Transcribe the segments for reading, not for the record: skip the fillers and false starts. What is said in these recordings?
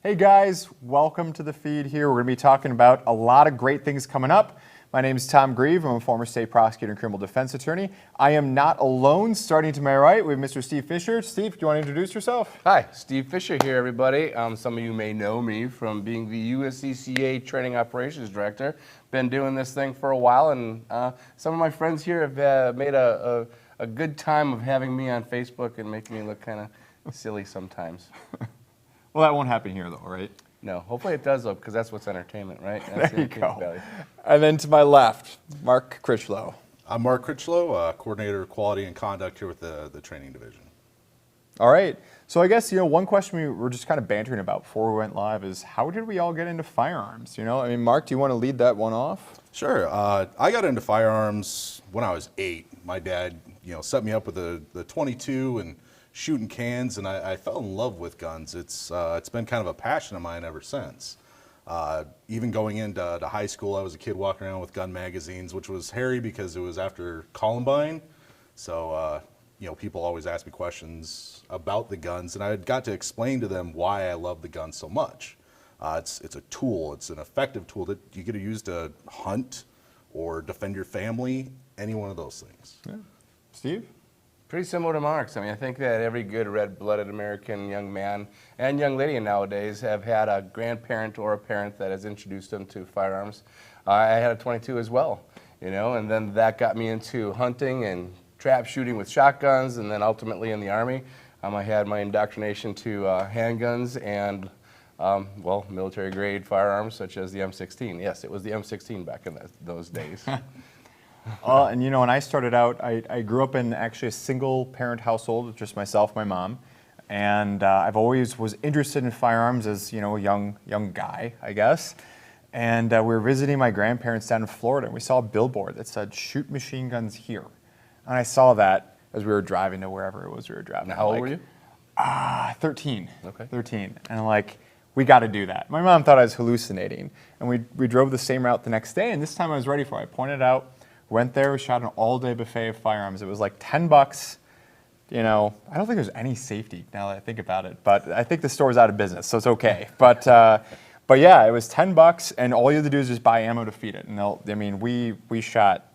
Hey guys, welcome to the feed here. We're going to be talking about a lot of great things coming up. My name is Tom Grieve. I'm a former state prosecutor and criminal defense attorney. I am not alone. Starting to my right, we have Mr. Steve Fisher. Steve, do you want to introduce yourself? Hi, Steve Fisher here, everybody. Some of you may know me from being the USCCA Training Operations Director. Been doing this thing for a while, and some of my friends here have made a good time of having me on Facebook and making me look kind of silly sometimes. Well, that won't happen here though, right? No, hopefully it does though, because that's what's entertainment, right? That's There you go. value. And then to my left, Mark Critchlow. I'm Mark Critchlow, Coordinator of Quality and Conduct here with the Training Division. All right. So I guess, one question we were just kind of bantering about before we went live is how did we all get into firearms? Mark, do you want to lead that one off? Sure. I got into firearms when I was 8. My dad, set me up with the 22 and shooting cans, and I fell in love with guns. It's been kind of a passion of mine ever since. Even going into high school, I was a kid walking around with gun magazines, which was hairy because it was after Columbine. So, people always ask me questions about the guns, and I got to explain to them why I love the gun so much. It's a tool. It's an effective tool that you get to use to hunt or defend your family, any one of those things. Yeah. Steve? Pretty similar to Mark's. I think that every good red-blooded American young man and young lady nowadays have had a grandparent or a parent that has introduced them to firearms. I had a 22 as well, and then that got me into hunting and trap shooting with shotguns, and then ultimately in the Army, I had my indoctrination to handguns and, military-grade firearms such as the M16. Yes, it was the M16 back in those days. And when I started out, I grew up in actually a single parent household, just myself, my mom, and I've always was interested in firearms as a young guy, I guess. And we were visiting my grandparents down in Florida, and we saw a billboard that said "Shoot machine guns here," and I saw that as we were driving to wherever it was we were driving. Now, how old were you? 13. Okay. 13, and we got to do that. My mom thought I was hallucinating, and we drove the same route the next day, and this time I was ready for it. I pointed out. Went there, we shot an all-day buffet of firearms. It was like $10. I don't think there's any safety now that I think about it, but I think the store's out of business, so it's okay. But yeah, it was $10, and all you had to do is just buy ammo to feed it. And we shot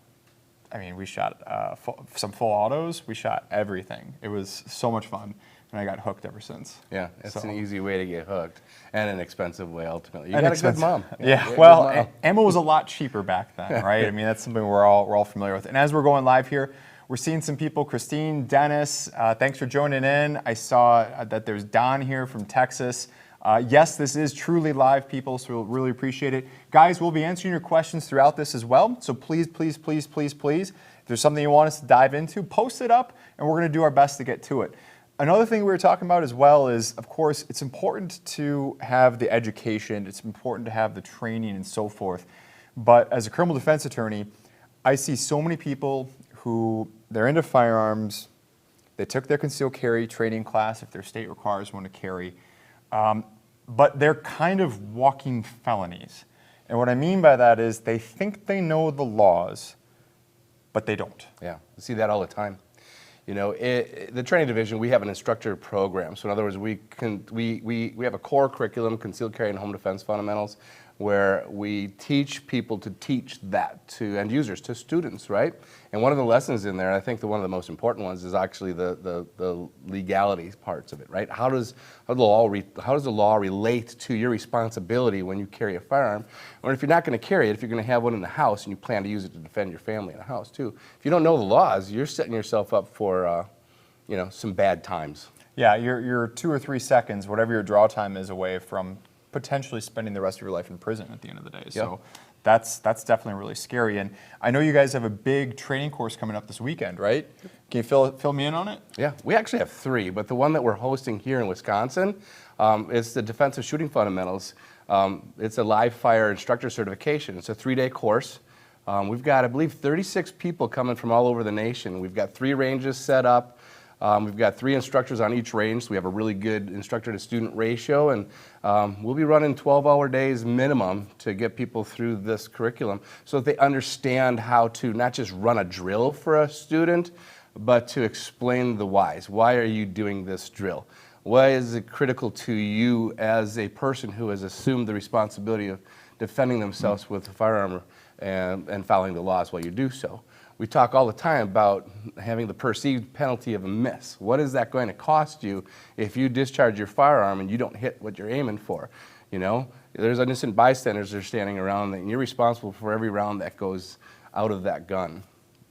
some full autos. We shot everything. It was so much fun, and I got hooked ever since. Yeah, it's an easy way to get hooked, and an expensive way ultimately. You got a good mom. Yeah, ammo was a lot cheaper back then, right? That's something we're all familiar with. And as we're going live here, we're seeing some people. Christine, Dennis, thanks for joining in. I saw that there's Don here from Texas. Yes, this is truly live, people, so we'll really appreciate it. Guys, we'll be answering your questions throughout this as well, so please, please, please, please, please, if there's something you want us to dive into, post it up, and we're going to do our best to get to it. Another thing we were talking about as well is, of course, it's important to have the education, it's important to have the training and so forth, but as a criminal defense attorney, I see so many people who, they're into firearms, they took their concealed carry training class if their state requires one to carry, but they're kind of walking felonies. And what I mean by that is they think they know the laws, but they don't. Yeah, I see that all the time. The training division, we have an instructor program. So in other words, we have a core curriculum, concealed carry and home defense fundamentals, where we teach people to teach that to end users, to students, right? And one of the lessons in there, I think one of the most important ones, is actually the legality parts of it, right? How does the law relate to your responsibility when you carry a firearm? Or if you're not going to carry it, if you're going to have one in the house and you plan to use it to defend your family in the house too, if you don't know the laws, you're setting yourself up for some bad times. Yeah, you're 2 or 3 seconds, whatever your draw time is, away from potentially spending the rest of your life in prison at the end of the day. So that's definitely really scary. And I know you guys have a big training course coming up this weekend, right? Can you fill me in on it? Yeah, we actually have 3, but the one that we're hosting here in Wisconsin is the Defensive Shooting Fundamentals. It's a live fire instructor certification. It's a 3-day course. We've got, I believe, 36 people coming from all over the nation. We've got 3 ranges set up. We've got 3 instructors on each range, so we have a really good instructor-to-student ratio, and we'll be running 12-hour days minimum to get people through this curriculum so that they understand how to not just run a drill for a student, but to explain the whys. Why are you doing this drill? Why is it critical to you as a person who has assumed the responsibility of defending themselves with a firearm and following the laws while you do so? We talk all the time about having the perceived penalty of a miss. What is that going to cost you if you discharge your firearm and you don't hit what you're aiming for? You know, there's innocent bystanders that are standing around, and you're responsible for every round that goes out of that gun.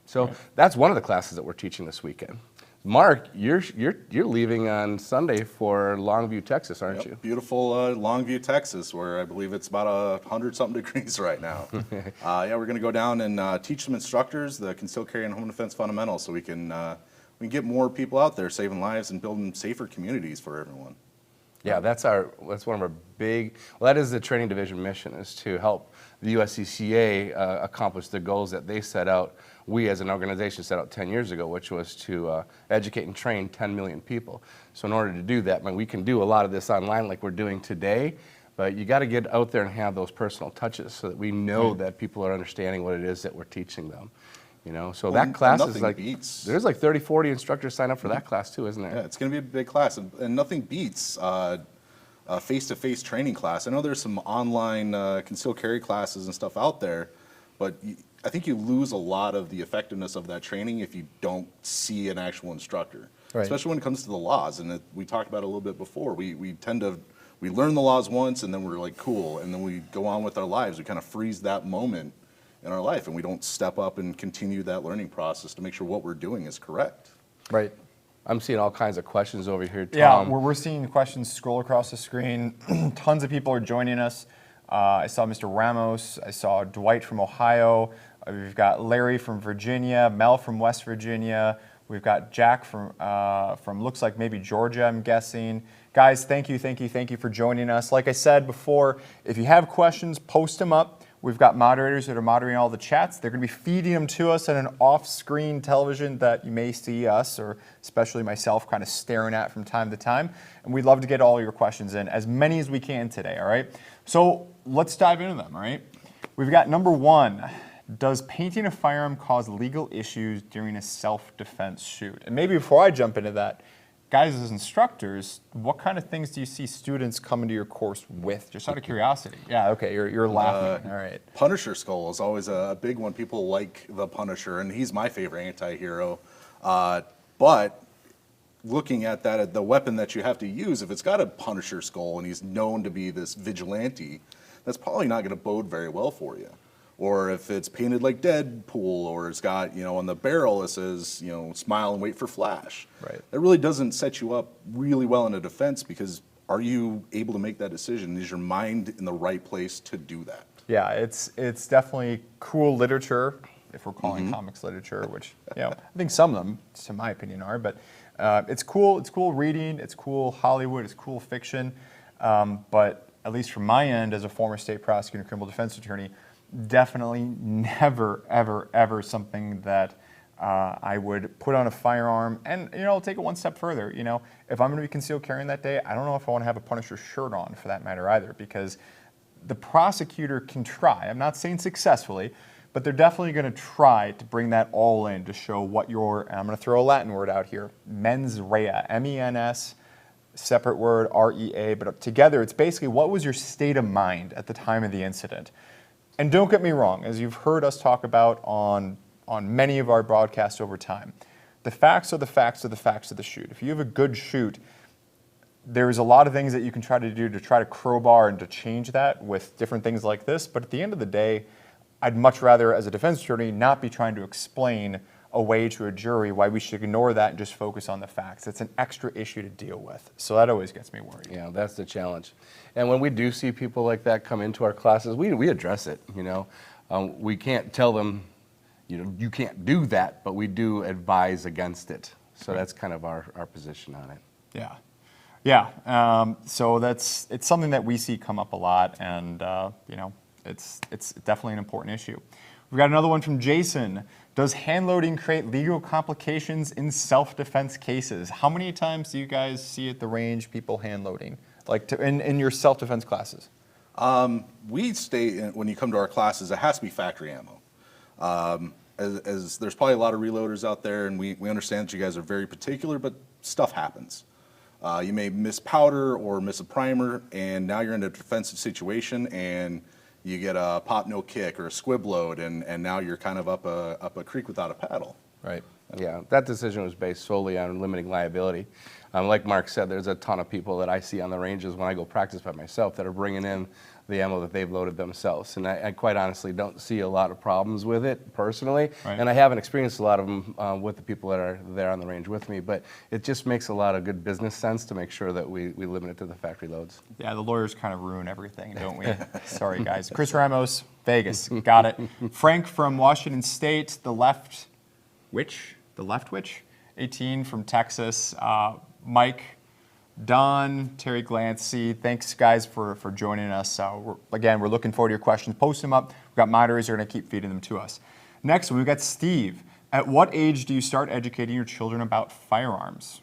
So that's one of the classes that we're teaching this weekend. Mark, you're leaving on Sunday for Longview, Texas, aren't Yep, you? beautiful Longview, Texas, where I believe it's about 100-something degrees right now. Yeah, we're going to go down and teach some instructors the concealed carry and home defense fundamentals, so we can get more people out there saving lives and building safer communities for everyone. Yeah, that's one of our big. Well, that is the training division mission, is to help the USCCA accomplish the goals that they set out. We as an organization set out 10 years ago, which was to educate and train 10 million people. So in order to do that, we can do a lot of this online like we're doing today, but you got to get out there and have those personal touches so that we know that people are understanding what it is that we're teaching them. You know, so Well, that class is nothing like, beats- there's like 30, 40 instructors sign up for that class too, isn't there? Yeah, it's going to be a big class, and nothing beats a face-to-face training class. I know there's some online concealed carry classes and stuff out there, but I think you lose a lot of the effectiveness of that training if you don't see an actual instructor, especially when it comes to the laws. And we talked about it a little bit before. We learn the laws once, and then we're like, cool, and then we go on with our lives. We kind of freeze that moment in our life, and we don't step up and continue that learning process to make sure what we're doing is correct. Right. I'm seeing all kinds of questions over here, Tom. Yeah, we're seeing questions scroll across the screen. Tons of people are joining us. I saw Mr. Ramos. I saw Dwight from Ohio. We've got Larry from Virginia, Mel from West Virginia. We've got Jack from looks like maybe Georgia, I'm guessing. Guys, thank you for joining us. Like I said before, if you have questions, post them up. We've got moderators that are moderating all the chats. They're going to be feeding them to us on an off-screen television that you may see us, or especially myself, kind of staring at from time to time. And we'd love to get all your questions in, as many as we can today, all right? So let's dive into them, all right? We've got number one. Does painting a firearm cause legal issues during a self-defense shoot? And maybe before I jump into that, guys, as instructors, what kind of things do you see students come into your course with? Just out of curiosity. Yeah, okay, you're laughing. All right. Punisher skull is always a big one. People like the Punisher, and he's my favorite anti-hero. But looking at that, the weapon that you have to use, if it's got a Punisher skull and he's known to be this vigilante, that's probably not going to bode very well for you. Or if it's painted like Deadpool, or it's got, on the barrel it says, smile and wait for flash. Right. That really doesn't set you up really well in a defense, because are you able to make that decision? Is your mind in the right place to do that? Yeah, it's definitely cool literature, if we're calling comics literature, which, I think some of them, to my opinion, are, but it's cool reading, it's cool Hollywood, it's cool fiction, but at least from my end as a former state prosecutor and criminal defense attorney, definitely never, ever, ever something that I would put on a firearm. And, I'll take it one step further. If I'm going to be concealed carrying that day, I don't know if I want to have a Punisher shirt on, for that matter, either, because the prosecutor can try. I'm not saying successfully, but they're definitely going to try to bring that all in to show what and I'm going to throw a Latin word out here, mens rea, M-E-N-S, separate word, R-E-A, but together it's basically what was your state of mind at the time of the incident. And don't get me wrong, as you've heard us talk about on many of our broadcasts over time, the facts are the facts are the facts of the shoot. If you have a good shoot, there's a lot of things that you can try to do to try to crowbar and to change that with different things like this. But at the end of the day, I'd much rather, as a defense attorney, not be trying to explain away to a jury why we should ignore that and just focus on the facts. It's an extra issue to deal with. So that always gets me worried. Yeah, that's the challenge. And when we do see people like that come into our classes, we address it, we can't tell them, you can't do that, but we do advise against it. So that's kind of our position on it. Yeah. Yeah. So it's something that we see come up a lot, and, it's definitely an important issue. We've got another one from Jason. Does hand loading create legal complications in self-defense cases? How many times do you guys see at the range people hand loading, like in your self-defense classes? We state when you come to our classes, it has to be factory ammo. As there's probably a lot of reloaders out there, and we understand that you guys are very particular, but stuff happens. You may miss powder or miss a primer, and now you're in a defensive situation, and you get a pop no kick or a squib load, and now you're kind of up a creek without a paddle. Right. Yeah, that decision was based solely on limiting liability. Like Mark said, there's a ton of people that I see on the ranges when I go practice by myself that are bringing in the ammo that they've loaded themselves. And I quite honestly don't see a lot of problems with it personally. Right. And I haven't experienced a lot of them with the people that are there on the range with me. But it just makes a lot of good business sense to make sure that we limit it to the factory loads. Yeah, the lawyers kind of ruin everything, don't we? Sorry, guys. Chris Ramos, Vegas. Got it. Frank from Washington State, the left witch? 18 from Texas. Mike, Don, Terry Glancy, thanks guys for joining us. We're looking forward to your questions. Post them up. We've got moderators who are going to keep feeding them to us. Next, we've got Steve. At what age do you start educating your children about firearms?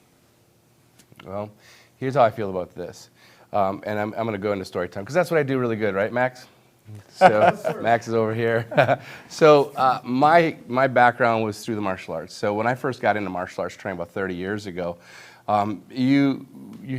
Well, here's how I feel about this. And I'm going to go into story time because that's what I do really good, right, Max? So Max is over here. So my background was through the martial arts. So when I first got into martial arts training about 30 years ago, you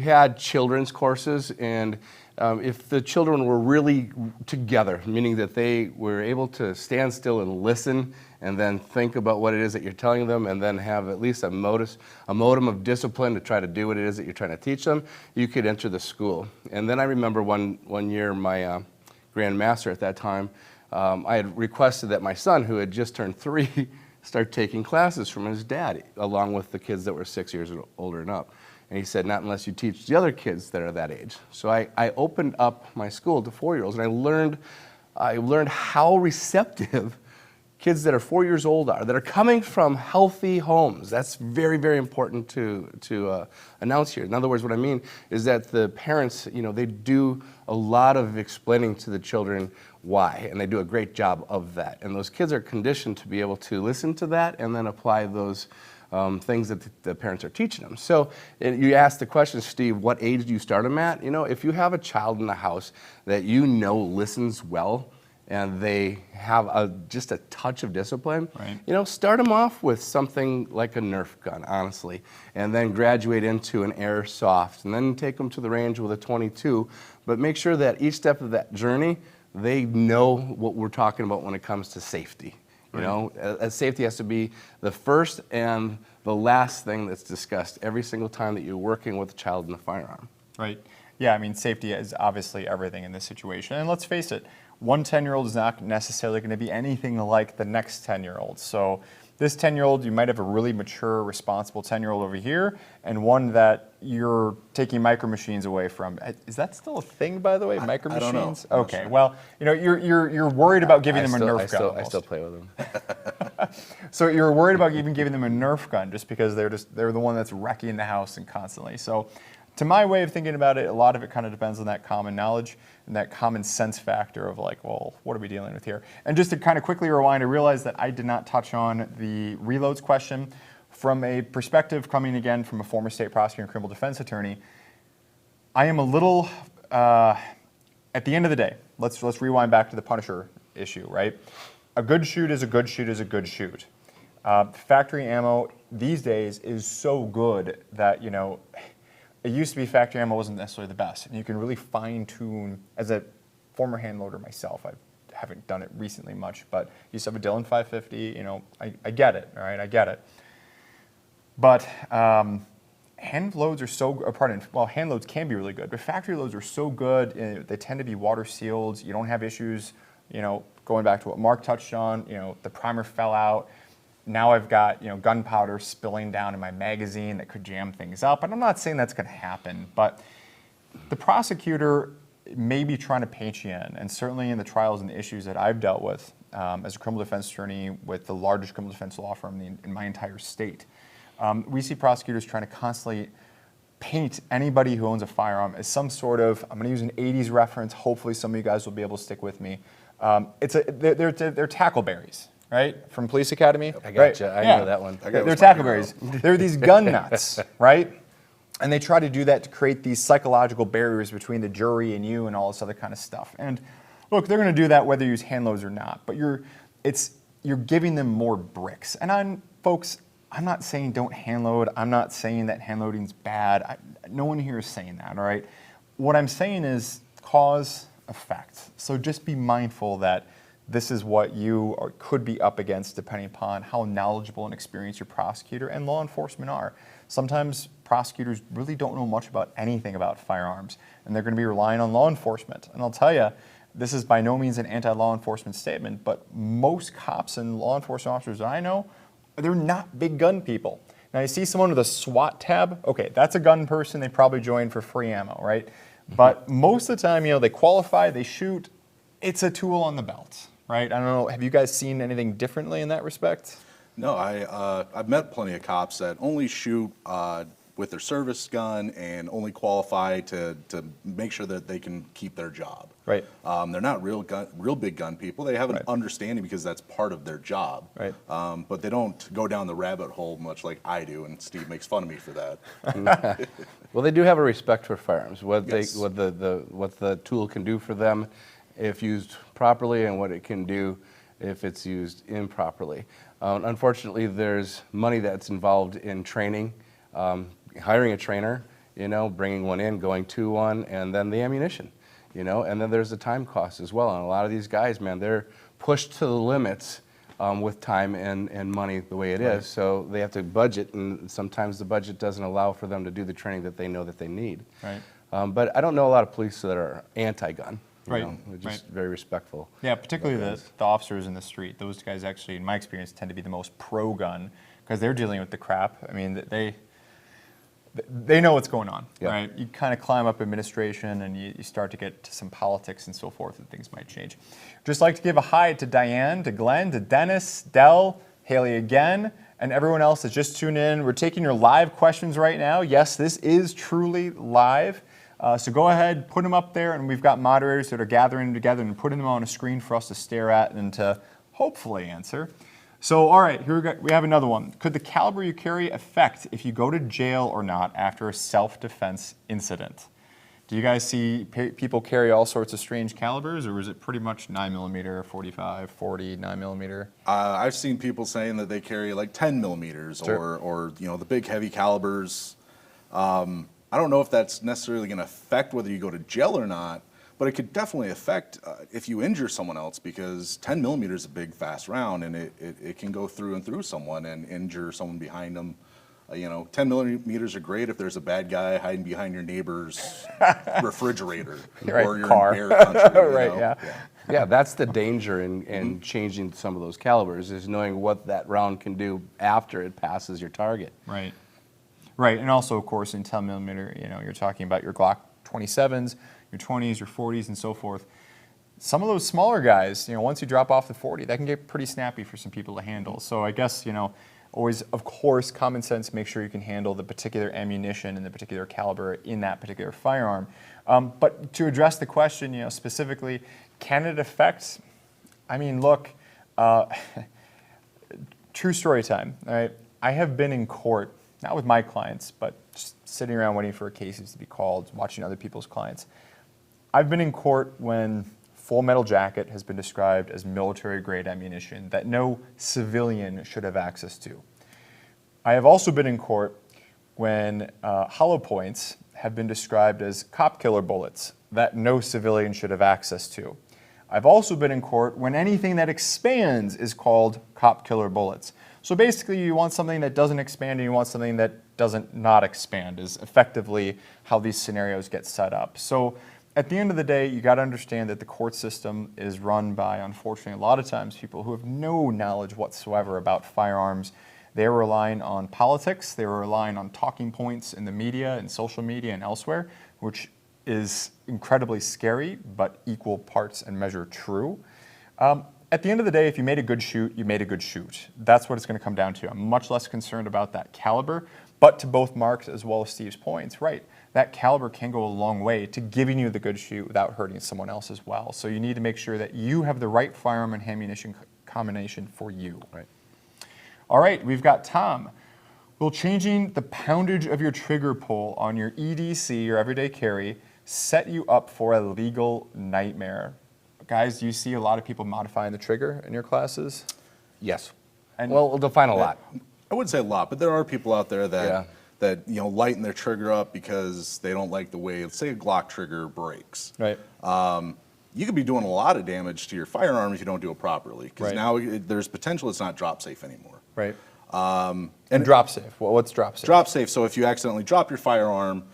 had children's courses, and if the children were really together, meaning that they were able to stand still and listen and then think about what it is that you're telling them and then have at least a modicum of discipline to try to do what it is that you're trying to teach them, you could enter the school. And then I remember one year my Grand Master at that time, I had requested that my son, who had just turned 3, start taking classes from his dad, along with the kids that were 6 years older and up. And he said, not unless you teach the other kids that are that age. So I opened up my school to 4-year-olds, and I learned how receptive kids that are 4 years old are, that are coming from healthy homes. That's very, very important to announce here. In other words, what I mean is that the parents, they do a lot of explaining to the children why, and they do a great job of that. And those kids are conditioned to be able to listen to that and then apply those things that the parents are teaching them. So you asked the question, Steve, what age do you start them at? If you have a child in the house that listens well, and they have just a touch of discipline, right. Start them off with something like a Nerf gun, honestly, and then graduate into an airsoft, and then take them to the range with a .22, but make sure that each step of that journey, they know what we're talking about when it comes to safety. Safety has to be the first and the last thing that's discussed every single time that you're working with a child in a firearm. Right. Yeah, safety is obviously everything in this situation. And let's face it, one 10-year-old is not necessarily going to be anything like the next 10-year-old. So this 10-year-old, you might have a really mature, responsible 10-year-old over here, and one that you're taking micro machines away from. Is that still a thing, by the way, micro machines? I don't know. Okay, well, you're worried about giving them a Nerf gun. I still play with them. So you're worried about even giving them a Nerf gun just because they're the one that's wrecking the house and constantly. So to my way of thinking about it, a lot of it kind of depends on that common knowledge and that common sense factor of like, well, what are we dealing with here? And just to kind of quickly rewind, I realized that I did not touch on the reloads question from a perspective coming again from a former state prosecutor and criminal defense attorney. I am a little, at the end of the day, let's rewind back to the Punisher issue, right? A good shoot is a good shoot is a good shoot. Factory ammo these days is so good that, it used to be factory ammo wasn't necessarily the best, and you can really fine tune. As a former hand loader myself, I haven't done it recently much, but used to have a Dillon 550. I get it. All right, I get it. But hand loads are hand loads can be really good, but factory loads are so good. They tend to be water sealed. You don't have issues. Going back to what Mark touched on, the primer fell out. Now I've got gunpowder spilling down in my magazine that could jam things up. And I'm not saying that's going to happen, but the prosecutor may be trying to paint you in. And certainly in the trials and the issues that I've dealt with as a criminal defense attorney with the largest criminal defense law firm in my entire state, we see prosecutors trying to constantly paint anybody who owns a firearm as some sort of, I'm going to use an 80s reference. Hopefully some of you guys will be able to stick with me. They're tackleberries. Right? From Police Academy? I gotcha. Right? I know that one. They're tackleberries. They're these gun nuts, right? And they try to do that to create these psychological barriers between the jury and you and all this other kind of stuff. And look, they're going to do that whether you use hand loads or not. But you're giving them more bricks. And folks, I'm not saying don't hand load. I'm not saying that hand loading's bad. No one here is saying that, all right? What I'm saying is cause, effect. So just be mindful that this is what you could be up against depending upon how knowledgeable and experienced your prosecutor and law enforcement are. Sometimes prosecutors really don't know much about anything about firearms, and they're going to be relying on law enforcement. And I'll tell you, this is by no means an anti-law enforcement statement, but most cops and law enforcement officers that I know, they're not big gun people. Now you see someone with a SWAT tab, okay, that's a gun person, they probably joined for free ammo, right? But most of the time, they qualify, they shoot, it's a tool on the belt, right? I don't know, have you guys seen anything differently in that respect? No, I've met plenty of cops that only shoot with their service gun and only qualify to make sure that they can keep their job. Right. They're not real big gun people. They have an understanding because that's part of their job. Right. But they don't go down the rabbit hole much like I do, and Steve makes fun of me for that. Well, they do have a respect for firearms, what Yes. what the tool can do for them if used properly, and what it can do if it's used improperly. Unfortunately, there's money that's involved in training, hiring a trainer, bringing one in, going to one, and then the ammunition, and then there's the time cost as well. And a lot of these guys, man, they're pushed to the limits with time and money the way it is. So they have to budget, and sometimes the budget doesn't allow for them to do the training that they know that they need. Right. But I don't know a lot of police that are anti-gun. Right, They're just right. very respectful. Yeah, particularly the officers in the street. Those guys actually, in my experience, tend to be the most pro-gun because they're dealing with the crap. I mean, they know what's going on, Yeah. right? You kind of climb up administration and you start to get to some politics and so forth, and things might change. Just like to give a hi to Diane, to Glenn, to Dennis, Dell, Haley again, and everyone else that's just tuned in. We're taking your live questions right now. Yes, this is truly live. So go ahead, put them up there, and we've got moderators that are gathering together and putting them on a screen for us to stare at and to hopefully answer. So, all right, here we have another one. Could the caliber you carry affect if you go to jail or not after a self-defense incident? Do you guys see people carry all sorts of strange calibers, or is it pretty much 9mm, 45, 40, 9mm? I've seen people saying that they carry like 10 millimeters Sure. or the big heavy calibers. I don't know if that's necessarily going to affect whether you go to jail or not, but it could definitely affect if you injure someone else, because 10 millimeters is a big, fast round, and it can go through and through someone and injure someone behind them. 10 millimeters are great if there's a bad guy hiding behind your neighbor's refrigerator Right, or you're car. in bear country. Right, yeah. Yeah, that's the danger in changing some of those calibers, is knowing what that round can do after it passes your target. Right. Right, and also, of course, in 10mm, you're talking about your Glock 27s, your 20s, your 40s, and so forth. Some of those smaller guys, once you drop off the 40, that can get pretty snappy for some people to handle. So I guess, always, of course, common sense, make sure you can handle the particular ammunition and the particular caliber in that particular firearm. But to address the question, specifically, can it affect? I mean, look, true story time, all right? I have been in court, not with my clients, but just sitting around waiting for cases to be called, watching other people's clients. I've been in court when Full Metal Jacket has been described as military-grade ammunition that no civilian should have access to. I have also been in court when hollow points have been described as cop killer bullets that no civilian should have access to. I've also been in court when anything that expands is called cop killer bullets. So basically, you want something that doesn't expand and you want something that doesn't not expand is effectively how these scenarios get set up. So at the end of the day, you got to understand that the court system is run by, unfortunately, a lot of times people who have no knowledge whatsoever about firearms. They're relying on politics, they're relying on talking points in the media and social media and elsewhere, which is incredibly scary, but equal parts and measure true. At the end of the day, if you made a good shoot, you made a good shoot. That's what it's going to come down to. I'm much less concerned about that caliber, but to both Mark's as well as Steve's points, right, that caliber can go a long way to giving you the good shoot without hurting someone else as well. So you need to make sure that you have the right firearm and ammunition combination for you. Right. All right, we've got Tom. Will changing the poundage of your trigger pull on your EDC, your everyday carry, set you up for a legal nightmare? Guys, do you see a lot of people modifying the trigger in your classes? Yes. And Well, we'll define a lot. I wouldn't say a lot, but there are people out there that Yeah. that lighten their trigger up because they don't like the way, let's say, a Glock trigger breaks. Right. You could be doing a lot of damage to your firearm if you don't do it properly, because Right. now there's potential it's not drop safe anymore. Right. And drop safe. Well, what's drop safe? Drop safe, so if you accidentally drop your firearm,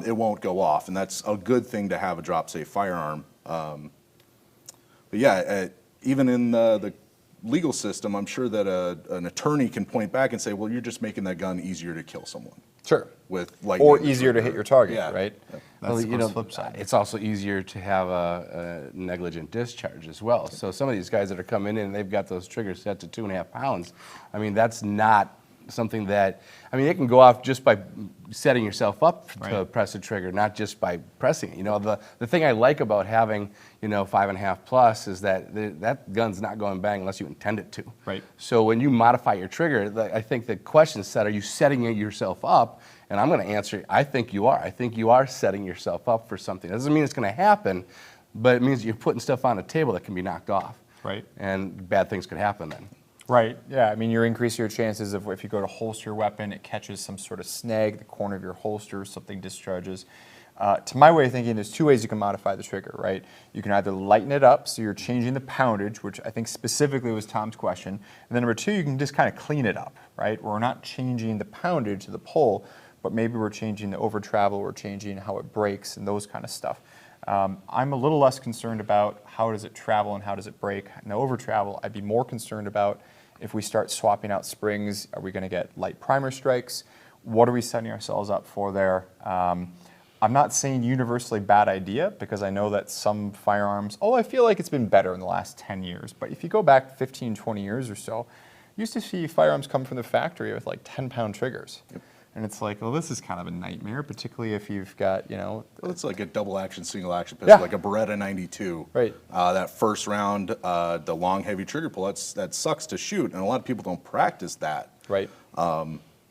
it won't go off, and that's a good thing to have a drop safe firearm. But yeah, even in the legal system, I'm sure that an attorney can point back and say, well, you're just making that gun easier to kill someone. Sure. With lightning Or in the easier to trigger. hit your target, Yeah. right? Yeah. That's the flip side. It's also easier to have a negligent discharge as well. So some of these guys that are coming in, they've got those triggers set to 2.5 pounds. I mean, that's not something that, I mean, it can go off just by setting yourself up to Right. press a trigger, not just by pressing it. The thing I like about having, 5.5 plus is that that gun's not going bang unless you intend it to. Right. So when you modify your trigger, I think the question is set, are you setting yourself up? And I'm going to answer, I think you are. I think you are setting yourself up for something. It doesn't mean it's going to happen, but it means you're putting stuff on the table that can be knocked off. Right. And bad things could happen then. Right. Yeah. I mean, you're increasing your chances of if you go to holster your weapon, it catches some sort of snag, the corner of your holster, something discharges. To my way of thinking, there's two ways you can modify the trigger, right? You can either lighten it up, so you're changing the poundage, which I think specifically was Tom's question. And then number two, you can just kind of clean it up, right? We're not changing the poundage of the pull, but maybe we're changing the over travel, we're changing how it breaks and those kind of stuff. I'm a little less concerned about how does it travel and how does it break. In the over travel, I'd be more concerned about if we start swapping out springs, are we going to get light primer strikes? What are we setting ourselves up for there? I'm not saying universally bad idea, because I know that some firearms, I feel like it's been better in the last 10 years. But if you go back 15, 20 years or so, you used to see firearms come from the factory with like 10-pound triggers. Yep. And it's like, well, this is kind of a nightmare, particularly if you've got, Well, it's like a double action, single action pistol, Yeah. like a Beretta 92. Right. That first round, the long, heavy trigger pull, that sucks to shoot, and a lot of people don't practice that. right.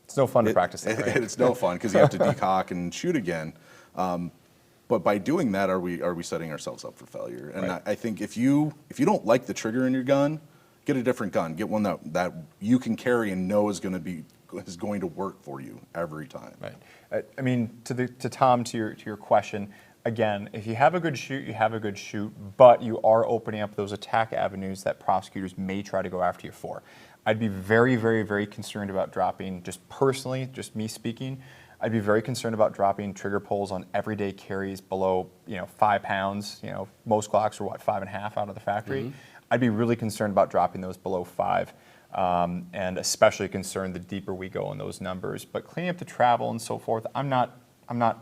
It's no fun to practice that, right? It's no fun because you have to decock and shoot again. But by doing that, are we setting ourselves up for failure? And Right. I think if you don't like the trigger in your gun, get a different gun. Get one that you can carry and know is going to work for you every time. Right. I mean, to Tom, to your question, again, if you have a good shoot, you have a good shoot, but you are opening up those attack avenues that prosecutors may try to go after you for. I'd be very, very, very concerned about dropping, just personally, just me speaking, I'd be very concerned about dropping trigger pulls on everyday carries below 5 pounds. Most Glocks are 5.5 out of the factory. Mm-hmm. I'd be really concerned about dropping those below 5. And especially concerned the deeper we go in those numbers. But cleaning up the travel and so forth, I'm not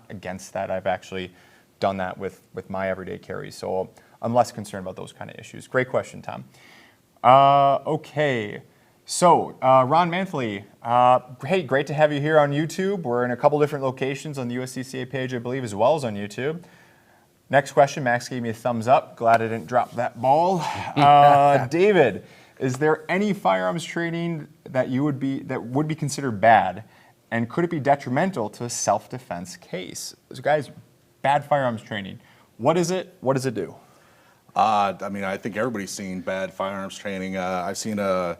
against that. I've actually done that with my everyday carries, so I'm less concerned about those kind of issues. Great question, Tom. Okay, so Ron Manfley, hey, great to have you here on YouTube. We're in a couple different locations on the USCCA page, I believe, as well as on YouTube. Next question, Max gave me a thumbs up. Glad I didn't drop that ball. David, is there any firearms training that would be considered bad, and could it be detrimental to a self-defense case? So guys, bad firearms training. What is it? What does it do? I mean, I think everybody's seen bad firearms training. I've seen a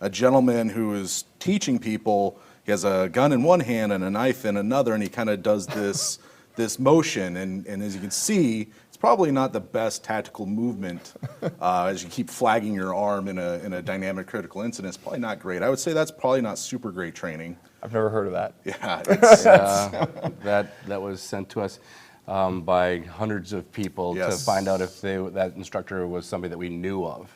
gentleman who is teaching people. He has a gun in one hand and a knife in another, and he kind of does this motion. And as you can see, it's probably not the best tactical movement as you keep flagging your arm in a dynamic critical incident. It's probably not great. I would say that's probably not super great training. I've never heard of that. Yeah, it's, That was sent to us by hundreds of people Yes. to find out if that instructor was somebody that we knew of.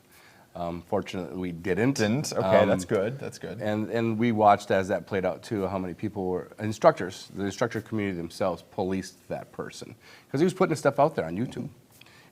Fortunately, we didn't. Okay, that's good. That's good. And we watched as that played out too, how many people were, instructors, the instructor community themselves policed that person. Because he was putting stuff out there on YouTube.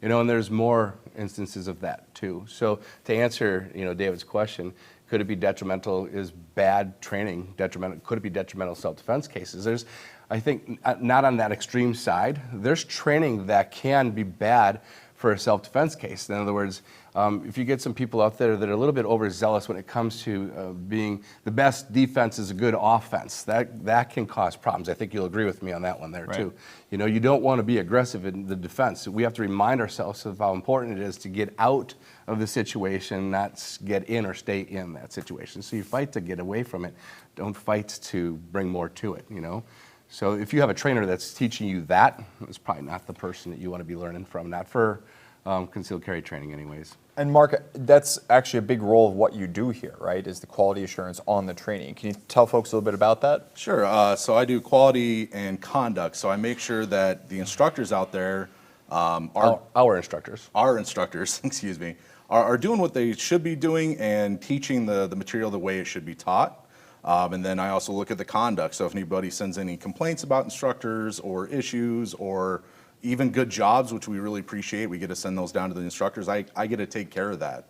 And there's more instances of that too. So to answer, David's question, could it be detrimental? Is bad training detrimental? Could it be detrimental self-defense cases? There's, I think, not on that extreme side. There's training that can be bad for a self-defense case. In other words, if you get some people out there that are a little bit overzealous when it comes to being the best defense is a good offense, that can cause problems. I think you'll agree with me on that one there too. You know, you don't want to be aggressive in the defense. We have to remind ourselves of how important it is to get out of the situation, not get in or stay in that situation. So you fight to get away from it. Don't fight to bring more to it, you know. So if you have a trainer that's teaching you that, it's probably not the person that you want to be learning from, not for concealed carry training anyways. And Mark, that's actually a big role of what you do here, right, is the quality assurance on the training. Can you tell folks a little bit about that? Sure. So I do quality and conduct. So I make sure that the instructors out there Our instructors. Our instructors, excuse me, are doing what they should be doing and teaching the material the way it should be taught. And then I also look at the conduct. So if anybody sends any complaints about instructors or issues or even good jobs, which we really appreciate, we get to send those down to the instructors. I get to take care of that.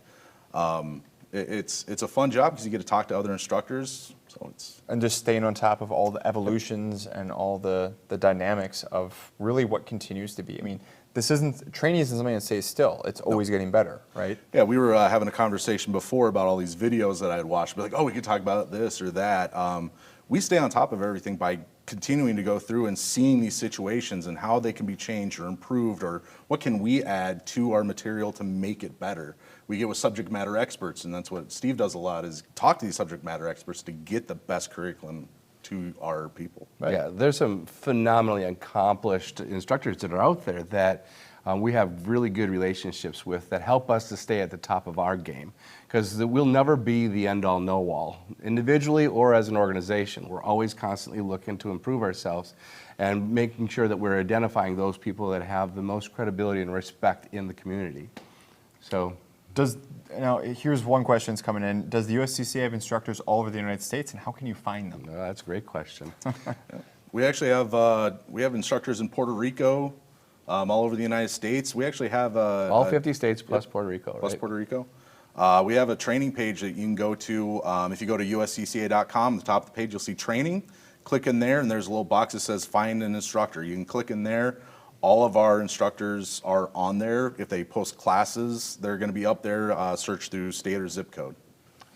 It's a fun job because you get to talk to other instructors. So and just staying on top of all the evolutions and all the dynamics of really what continues to be. I mean, training isn't something that stays still. It's always getting better, right? Yeah, we were having a conversation before about all these videos that I had watched. Be like, oh, we could talk about this or that. We stay on top of everything by continuing to go through and seeing these situations and how they can be changed or improved, or what can we add to our material to make it better. We get with subject matter experts, and that's what Steve does a lot, is talk to these subject matter experts to get the best curriculum to our people. Right. Yeah, there's some phenomenally accomplished instructors that are out there that we have really good relationships with that help us to stay at the top of our game, because we'll never be the end-all, know-all, individually or as an organization. We're always constantly looking to improve ourselves and making sure that we're identifying those people that have the most credibility and respect in the community. So, now here's one question that's coming in. Does the USCCA have instructors all over the United States, and how can you find them? That's a great question. We actually have instructors in Puerto Rico, all over the United States. We actually have all 50 states plus Puerto Rico, plus right? Puerto Rico. We have a training page that you can go to. If you go to USCCA.com, at the top of the page, you'll see training. Click in there, and there's a little box that says find an instructor. You can click in there. All of our instructors are on there. If they post classes, they're going to be up there. Search through state or zip code.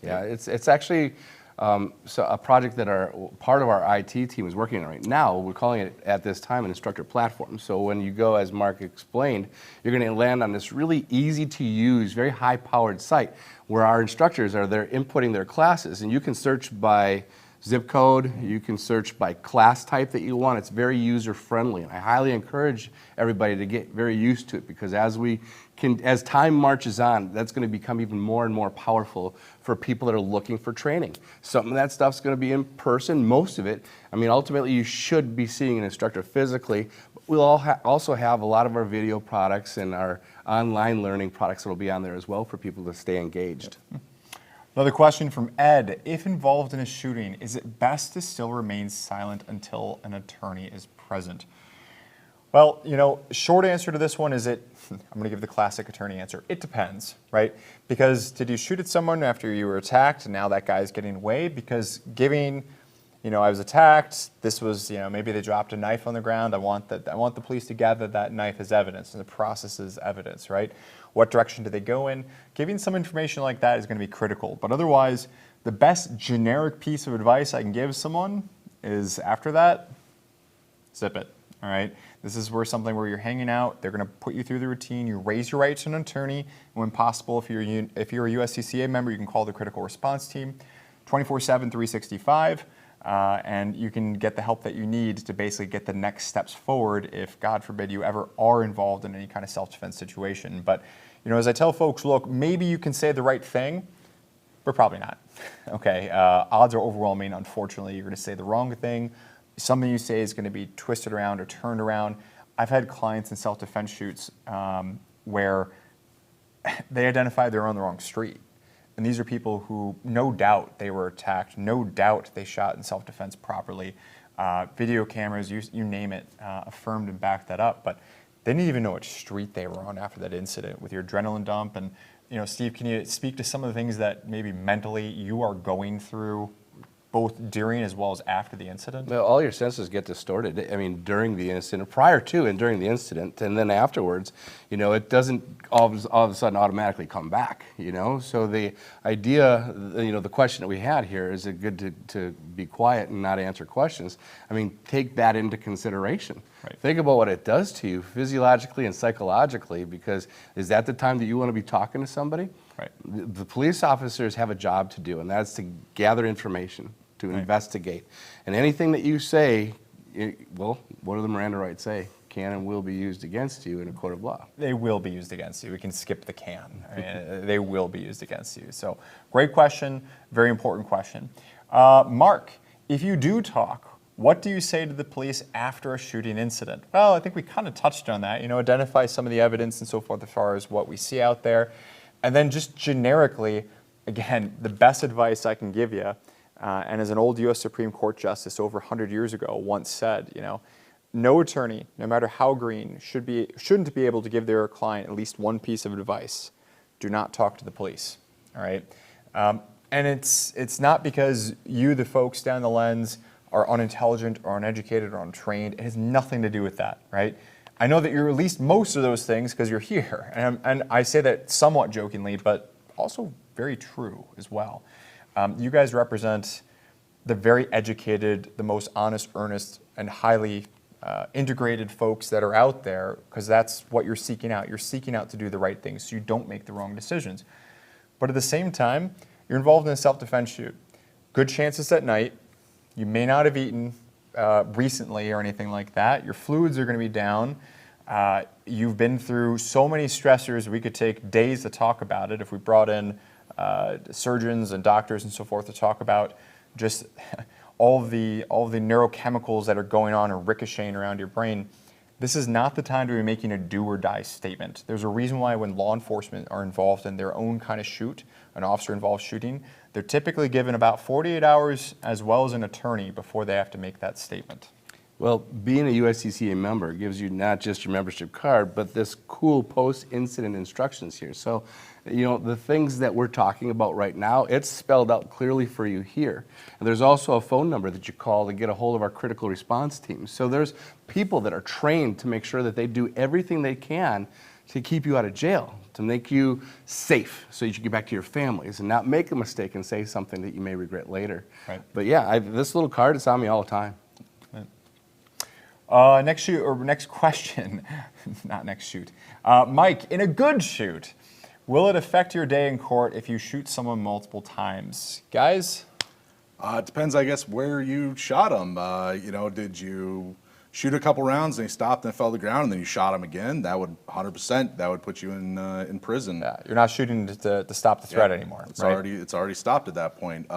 Yeah, it's actually so a project that part of our IT team is working on right now. We're calling it at this time an instructor platform. So when you go, as Mark explained, you're going to land on this really easy to use, very high powered site where our instructors are there inputting their classes, and you can search by zip code, you can search by class type that you want. It's very user friendly, and I highly encourage everybody to get very used to it, because as time marches on, that's going to become even more and more powerful for people that are looking for training. Some of that stuff's going to be in person, most of it. I mean, ultimately you should be seeing an instructor physically, but we'll also have a lot of our video products and our online learning products that will be on there as well for people to stay engaged. Another question from Ed. If involved in a shooting, is it best to still remain silent until an attorney is present? Well, short answer to this one is I'm going to give the classic attorney answer. It depends, right? Because did you shoot at someone after you were attacked and now that guy's getting away? Because I was attacked, this was, maybe they dropped a knife on the ground. I want the police to gather that knife as evidence and the process as evidence, right? What direction do they go in? Giving some information like that is going to be critical. But otherwise, the best generic piece of advice I can give someone is after that, zip it, all right? This is something where you're hanging out, they're going to put you through the routine, you raise your right to an attorney, and when possible, if you're a USCCA member, you can call the critical response team 24/7, 365, and you can get the help that you need to basically get the next steps forward if, God forbid, you ever are involved in any kind of self-defense situation. But, as I tell folks, look, maybe you can say the right thing, but probably not, okay? Odds are overwhelming, unfortunately. You're going to say the wrong thing. Something you say is going to be twisted around or turned around. I've had clients in self-defense shoots where they identify they're on the wrong street. And these are people who, no doubt, they were attacked. No doubt they shot in self-defense properly. Video cameras, you name it, affirmed and backed that up. But they didn't even know which street they were on after that incident with your adrenaline dump. And, Steve, can you speak to some of the things that maybe mentally you are going through both during as well as after the incident? Well, all your senses get distorted. I mean, during the incident, prior to and during the incident, and then afterwards, it doesn't all of a sudden automatically come back, So the idea, the question that we had here, is it good to be quiet and not answer questions? I mean, take that into consideration. Right. Think about what it does to you physiologically and psychologically, because is that the time that you want to be talking to somebody? Right. The police officers have a job to do, and that's to gather information, to investigate. And anything that you say, what do the Miranda rights say? Can and will be used against you in a court of law. They will be used against you. We can skip the can. I mean, they will be used against you. So great question, very important question. Mark, if you do talk, what do you say to the police after a shooting incident? Well, I think we kind of touched on that, identify some of the evidence and so forth as far as what we see out there. And then just generically, again, the best advice I can give you, and as an old U.S. Supreme Court justice over 100 years ago once said, no attorney, no matter how green, shouldn't be able to give their client at least one piece of advice. Do not talk to the police, all right? And it's not because you, the folks down the lens, are unintelligent or uneducated or untrained. It has nothing to do with that, right? I know that you're at least most of those things because you're here. And I say that somewhat jokingly, but also very true as well. You guys represent the very educated, the most honest, earnest, and highly integrated folks that are out there, because that's what you're seeking out. You're seeking out to do the right things so you don't make the wrong decisions. But at the same time, you're involved in a self-defense shoot. Good chances at night. You may not have eaten recently or anything like that. Your fluids are going to be down. You've been through so many stressors. We could take days to talk about it if we brought in surgeons and doctors and so forth to talk about just all the neurochemicals that are going on and ricocheting around your brain. This is not the time to be making a do or die statement. There's a reason why when law enforcement are involved in their own kind of shoot, an officer-involved shooting, they're typically given about 48 hours as well as an attorney before they have to make that statement. Well, being a USCCA member gives you not just your membership card, but this cool post-incident instructions here. So, the things that we're talking about right now, it's spelled out clearly for you here. And there's also a phone number that you call to get a hold of our critical response team. So there's people that are trained to make sure that they do everything they can to keep you out of jail, to make you safe so you can get back to your families and not make a mistake and say something that you may regret later. Right. But yeah, this little card is on me all the time. Next question, not next shoot. Mike, in a good shoot, will it affect your day in court if you shoot someone multiple times? Guys? It depends, I guess, where you shot them. Did you shoot a couple rounds and they stopped and fell to the ground and then you shot them again? That would 100%, that would put you in prison. Yeah, you're not shooting to stop the threat anymore. It's right? already stopped at that point.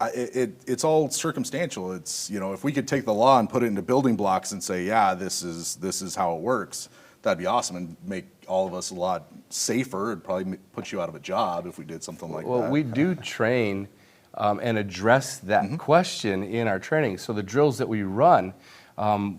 It's all circumstantial. It's, if we could take the law and put it into building blocks and say, yeah, this is how it works, that'd be awesome and make all of us a lot safer. It'd probably put you out of a job if we did something like that. Well, we do train and address that question in our training. So the drills that we run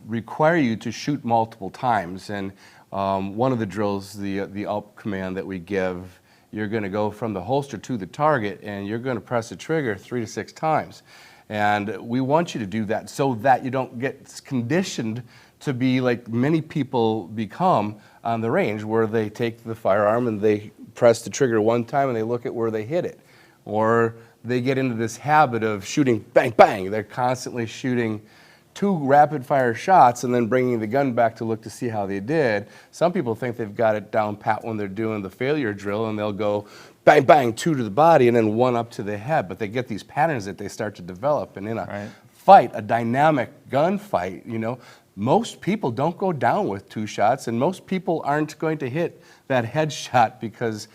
require you to shoot multiple times. And one of the drills, the up command that we give, you're going to go from the holster to the target and you're going to press the trigger 3 to 6 times. And we want you to do that so that you don't get conditioned to be like many people become on the range, where they take the firearm and they press the trigger one time and they look at where they hit it. Or they get into this habit of shooting bang, bang. They're constantly shooting 2 rapid fire shots and then bringing the gun back to look to see how they did. Some people think they've got it down pat when they're doing the failure drill, and they'll go bang, bang, 2 to the body and then 1 up to the head. But they get these patterns that they start to develop. And in a fight, a dynamic gunfight, most people don't go down with 2 shots, and most people aren't going to hit that headshot because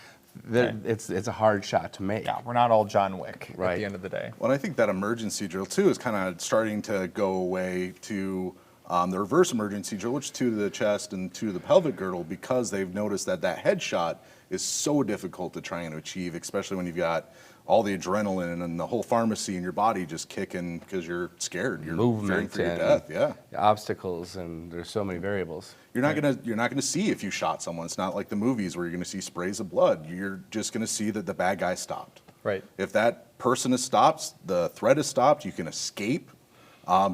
it's a hard shot to make. Yeah, we're not all John Wick at the end of the day. Well, I think that emergency drill, too, is kind of starting to go away to the reverse emergency drill, which is 2 to the chest and 2 to the pelvic girdle, because they've noticed that headshot is so difficult to try and achieve, especially when you've got all the adrenaline and the whole pharmacy in your body just kicking because you're scared. You're fearing for your death. Yeah. Obstacles, and there's so many variables. You're not gonna see if you shot someone. It's not like the movies where you're gonna see sprays of blood. You're just gonna see that the bad guy stopped. Right. If that person is stopped, the threat is stopped, you can escape,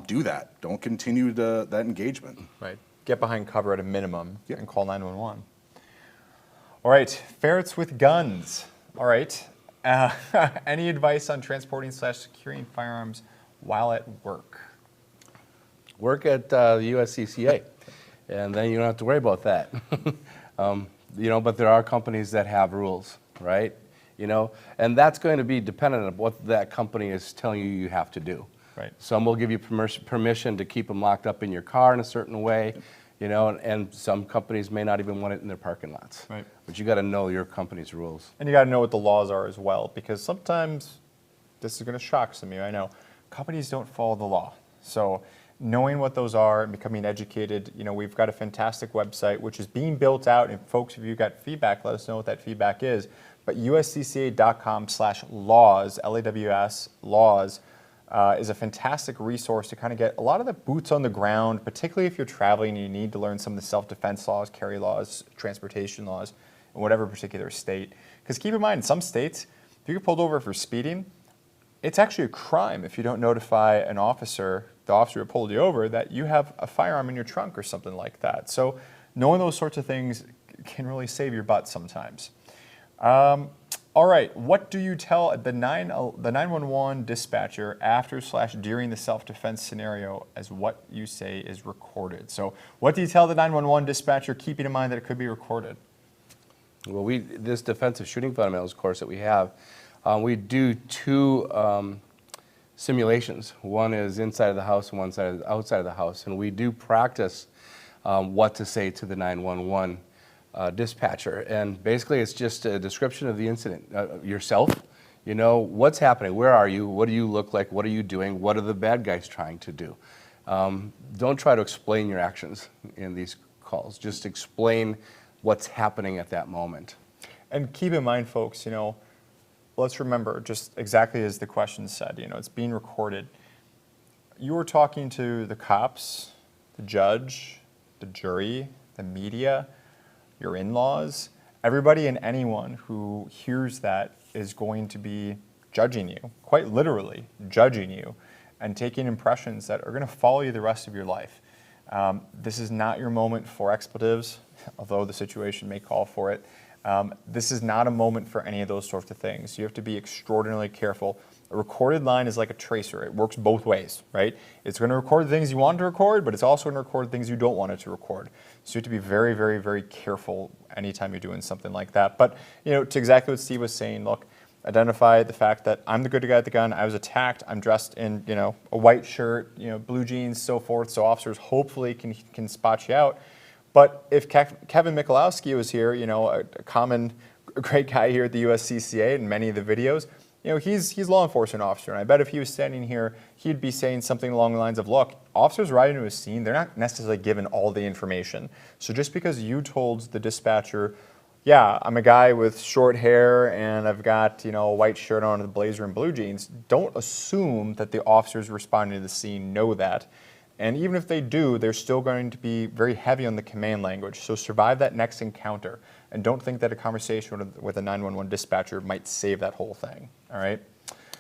do that. Don't continue that engagement. Right. Get behind cover at a minimum Yep. and call 911. All right, ferrets with guns. All right. Any advice on transporting/securing firearms while at work? Work at the USCCA, and then you don't have to worry about that. But there are companies that have rules, right? And that's going to be dependent on what that company is telling you you have to do. Right. Some will give you permission to keep them locked up in your car in a certain way, and some companies may not even want it in their parking lots. Right. But you got to know your company's rules. And you got to know what the laws are as well, because sometimes, this is going to shock some of you, I know, companies don't follow the law. So knowing what those are and becoming educated, we've got a fantastic website which is being built out, and folks, if you've got feedback, let us know what that feedback is. But uscca.com/laws, LAWS, laws, is a fantastic resource to kind of get a lot of the boots on the ground, particularly if you're traveling and you need to learn some of the self-defense laws, carry laws, transportation laws, in whatever particular state. Because keep in mind, in some states, if you get pulled over for speeding, it's actually a crime if you don't notify an officer, the officer who pulled you over, that you have a firearm in your trunk or something like that. So knowing those sorts of things can really save your butt sometimes. All right, what do you tell the 911 dispatcher after/during the self-defense scenario as what you say is recorded? So what do you tell the 911 dispatcher, keeping in mind that it could be recorded? Well, this defensive shooting fundamentals course that we have, we do two simulations. One is inside of the house and one is outside of the house. And we do practice what to say to the 911 dispatcher. And basically it's just a description of the incident. Yourself, what's happening, where are you, what do you look like, what are you doing, what are the bad guys trying to do? Don't try to explain your actions in these calls. Just explain what's happening at that moment. And keep in mind, folks, let's remember, just exactly as the question said, it's being recorded. You were talking to the cops, the judge, the jury, the media, your in-laws. Everybody and anyone who hears that is going to be judging you, quite literally judging you, and taking impressions that are going to follow you the rest of your life. This is not your moment for expletives, although the situation may call for it. This is not a moment for any of those sorts of things. You have to be extraordinarily careful. A recorded line is like a tracer. It works both ways, right? It's going to record the things you want to record, but it's also going to record things you don't want it to record. So you have to be very, very, very careful anytime you're doing something like that. But, to exactly what Steve was saying, look, identify the fact that I'm the good guy at the gun, I was attacked, I'm dressed in, a white shirt, blue jeans, so forth, so officers hopefully can spot you out. But if Kevin Michalowski was here, a common great guy here at the USCCA in many of the videos, he's a law enforcement officer, and I bet if he was standing here, he'd be saying something along the lines of, look, officers riding into a scene, they're not necessarily given all the information. So just because you told the dispatcher, yeah, I'm a guy with short hair and I've got, a white shirt on, a blazer and blue jeans, don't assume that the officers responding to the scene know that. And even if they do, they're still going to be very heavy on the command language. So survive that next encounter. And don't think that a conversation with a 911 dispatcher might save that whole thing, all right?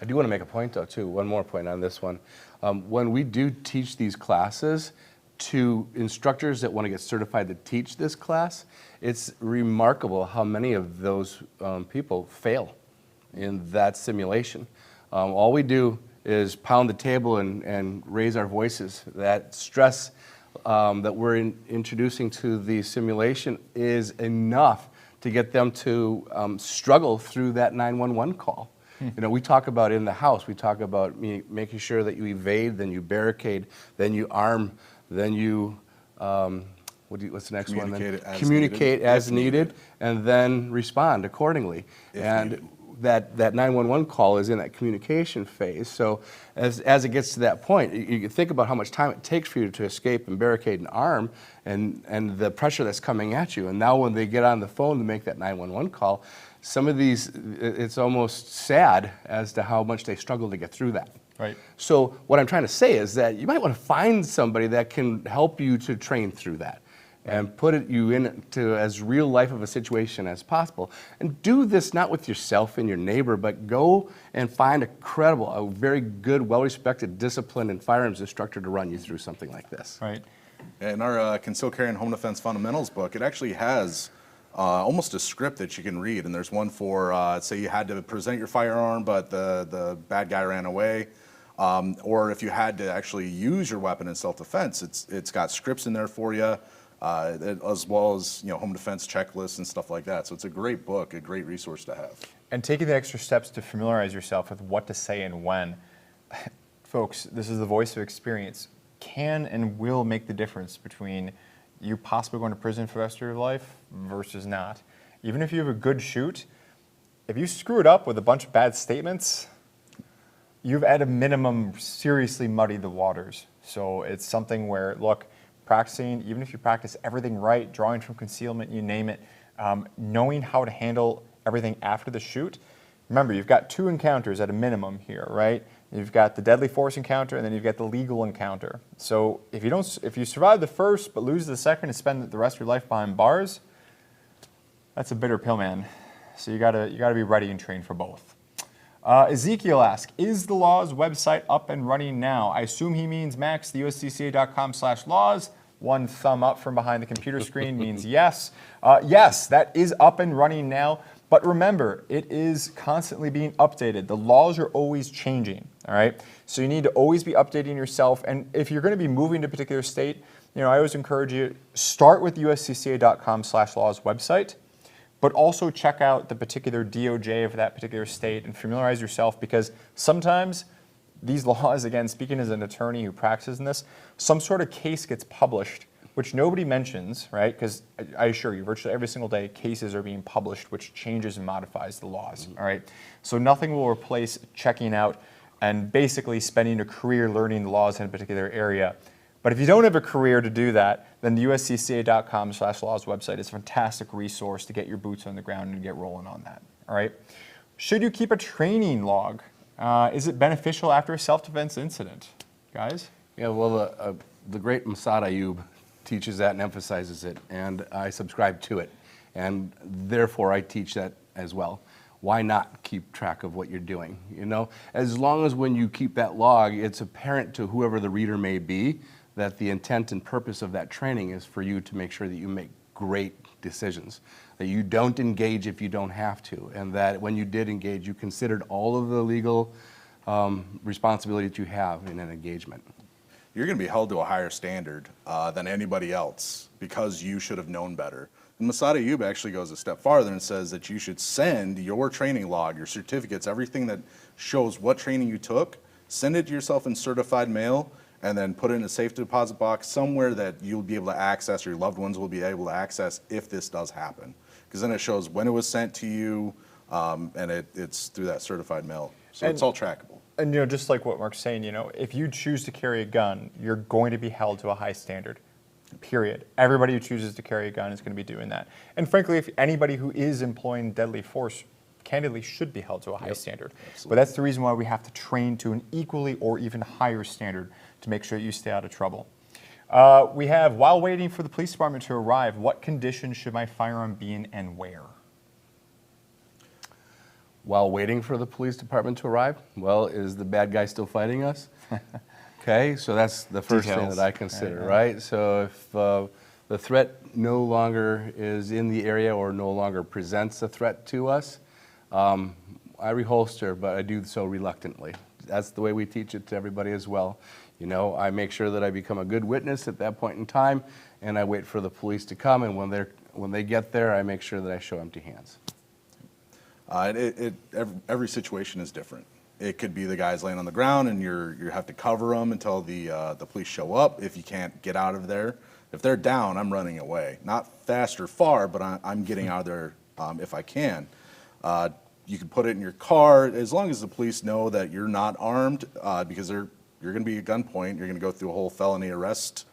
I do want to make a point, though, too, one more point on this one. When we do teach these classes to instructors that want to get certified to teach this class, it's remarkable how many of those people fail in that simulation. All we do is pound the table and raise our voices. That stress that we're introducing to the simulation is enough to get them to struggle through that 911 call. We talk about in the house, we talk about making sure that you evade, then you barricade, then you arm, then you, what's the next one? Communicate as needed, and then respond accordingly. That 911 call is in that communication phase. So as it gets to that point, you can think about how much time it takes for you to escape and barricade and arm, and the pressure that's coming at you. And now when they get on the phone to make that 911 call, some of these, it's almost sad as to how much they struggle to get through that. Right. So what I'm trying to say is that you might want to find somebody that can help you to train through that. and put you into as real life of a situation as possible. And do this not with yourself and your neighbor, but go and find a very good, well-respected, disciplined, and firearms instructor to run you through something like this. Right. In our Concealed Carry and Home Defense Fundamentals book, it actually has almost a script that you can read. And there's one for, say you had to present your firearm, but the bad guy ran away. Or if you had to actually use your weapon in self-defense, it's got scripts in there for you, as well as home defense checklists and stuff like that. So it's a great book, a great resource to have. And taking the extra steps to familiarize yourself with what to say and when. Folks, this is the voice of experience. Can and will make the difference between you possibly going to prison for the rest of your life versus not. Even if you have a good shoot, if you screw it up with a bunch of bad statements, you've at a minimum seriously muddied the waters. So it's something where, look, practicing, even if you practice everything right, drawing from concealment, you name it, knowing how to handle everything after the shoot. Remember, you've got 2 encounters at a minimum here, right? You've got the deadly force encounter, and then you've got the legal encounter. So if you survive the first but lose the second and spend the rest of your life behind bars, that's a bitter pill, man. So you gotta be ready and trained for both. Ezekiel asks, is the laws website up and running now? I assume he means Max, the USCCA.com/laws. 1 thumb up from behind the computer screen means yes. Yes, that is up and running now. But remember, it is constantly being updated. The laws are always changing, all right? So you need to always be updating yourself. And if you're going to be moving to a particular state, I always encourage you, start with the USCCA.com/laws website, but also check out the particular DOJ of that particular state and familiarize yourself, because sometimes these laws, again, speaking as an attorney who practices in this, some sort of case gets published, which nobody mentions, right? Because I assure you, virtually every single day, cases are being published, which changes and modifies the laws, all right? So nothing will replace checking out and basically spending a career learning the laws in a particular area. But if you don't have a career to do that, then the USCCA.com/laws website is a fantastic resource to get your boots on the ground and get rolling on that, all right? Should you keep a training log? Is it beneficial after a self-defense incident? Guys? Yeah, well, the great Masad Ayub teaches that and emphasizes it, and I subscribe to it, and therefore I teach that as well. Why not keep track of what you're doing? As long as when you keep that log, it's apparent to whoever the reader may be that the intent and purpose of that training is for you to make sure that you make great decisions, that you don't engage if you don't have to, and that when you did engage, you considered all of the legal responsibility that you have in an engagement. You're going to be held to a higher standard than anybody else because you should have known better. And Masad Ayub actually goes a step farther and says that you should send your training log, your certificates, everything that shows what training you took, send it to yourself in certified mail, and then put it in a safe deposit box somewhere that you'll be able to access, or your loved ones will be able to access if this does happen. Because then it shows when it was sent to you, and it's through that certified mail. So it's all trackable. And just like what Mark's saying, if you choose to carry a gun, you're going to be held to a high standard, period. Everybody who chooses to carry a gun is going to be doing that. And frankly, if anybody who is employing deadly force, candidly should be held to a high standard. Absolutely. But that's the reason why we have to train to an equally or even higher standard to make sure you stay out of trouble. We have, while waiting for the police department to arrive, what condition should my firearm be in and where? While waiting for the police department to arrive, well, is the bad guy still fighting us? Okay, so that's the first thing that I consider, right? So if the threat no longer is in the area or no longer presents a threat to us, I reholster, but I do so reluctantly. That's the way we teach it to everybody as well. I make sure that I become a good witness at that point in time, and I wait for the police to come, and when they get there, I make sure that I show empty hands. Every situation is different. It could be the guy's laying on the ground and you have to cover them until the police show up if you can't get out of there. If they're down, I'm running away. Not fast or far, but I'm getting out of there if I can. You can put it in your car as long as the police know that you're not armed, because you're going to be at gunpoint. You're going to go through a whole felony arrest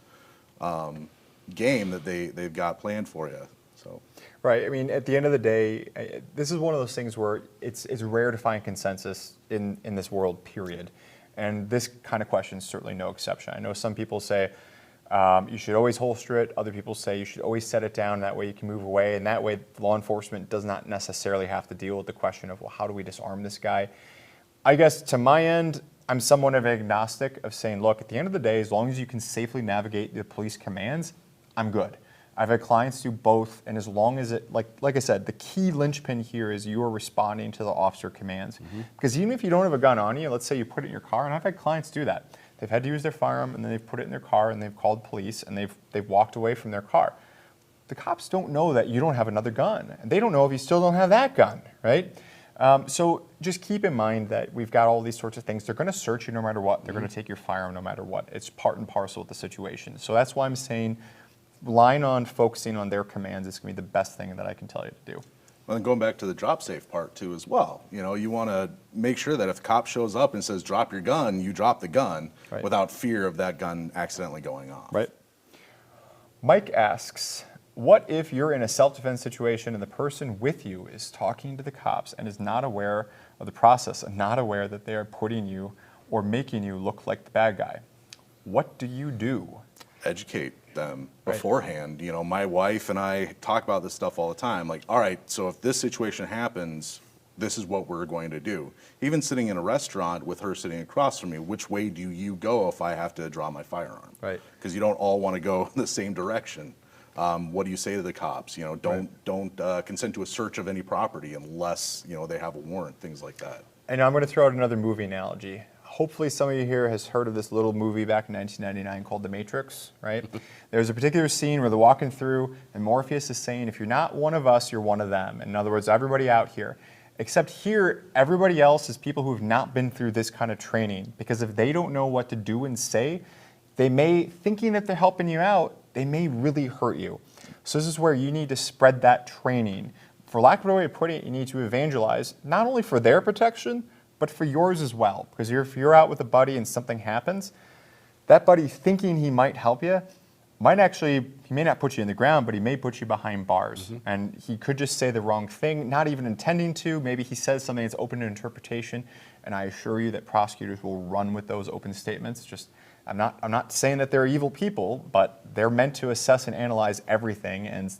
game that they've got planned for you. So. Right. I mean, at the end of the day, this is one of those things where it's rare to find consensus in this world, period. And this kind of question is certainly no exception. I know some people say, You should always holster it. Other people say you should always set it down. That way you can move away. And that way law enforcement does not necessarily have to deal with the question of, well, how do we disarm this guy? I guess to my end, I'm somewhat of an agnostic of saying, look, at the end of the day, as long as you can safely navigate the police commands, I'm good. I've had clients do both, and as long as it, like I said, the key linchpin here is you are responding to the officer commands. Because even if you don't have a gun on you, let's say you put it in your car, and I've had clients do that. They've had to use their firearm, and then they've put it in their car, and they've called police, and they've walked away from their car. The cops don't know that you don't have another gun, and they don't know if you still don't have that gun, right? So just keep in mind that we've got all these sorts of things. They're going to search you no matter what. They're going to take your firearm no matter what. It's part and parcel with the situation. So that's why I'm saying relying on focusing on their commands is going to be the best thing that I can tell you to do. Well, and going back to the drop safe part too as well, you know, you want to make sure that if the cop shows up and says drop your gun, you drop the gun Right. without fear of that gun accidentally going off. Right. Mike asks, what if you're in a self-defense situation and the person with you is talking to the cops and is not aware of the process and not aware that they are putting you or making you look like the bad guy? What do you do? Educate them Right. beforehand. You know, my wife and I talk about this stuff all the time. Like, all right, so if this situation happens, this is what we're going to do. Even sitting in a restaurant with her sitting across from me, which way do you go if I have to draw my firearm? Right. Because you don't all want to go the same direction. What do you say to the cops? You know, don't consent to a search of any property unless, you know, they have a warrant, things like that. And I'm going to throw out another movie analogy. Hopefully some of you here has heard of this little movie back in 1999 called The Matrix, right? There's a particular scene where they're walking through and Morpheus is saying, if you're not one of us, you're one of them. In other words, everybody out here. Except here, everybody else is people who have not been through this kind of training. Because if they don't know what to do and say, they may, thinking that they're helping you out, they may really hurt you. So this is where you need to spread that training. For lack of a way of putting it, you need to evangelize, not only for their protection, but for yours as well. Because if you're out with a buddy and something happens, that buddy thinking he might help you, might actually, he may not put you in the ground, but he may put you behind bars. And he could just say the wrong thing, not even intending to. Maybe he says something that's open to interpretation. And I assure you that prosecutors will run with those open statements. Just, I'm not saying that they're evil people, but they're meant to assess and analyze everything. And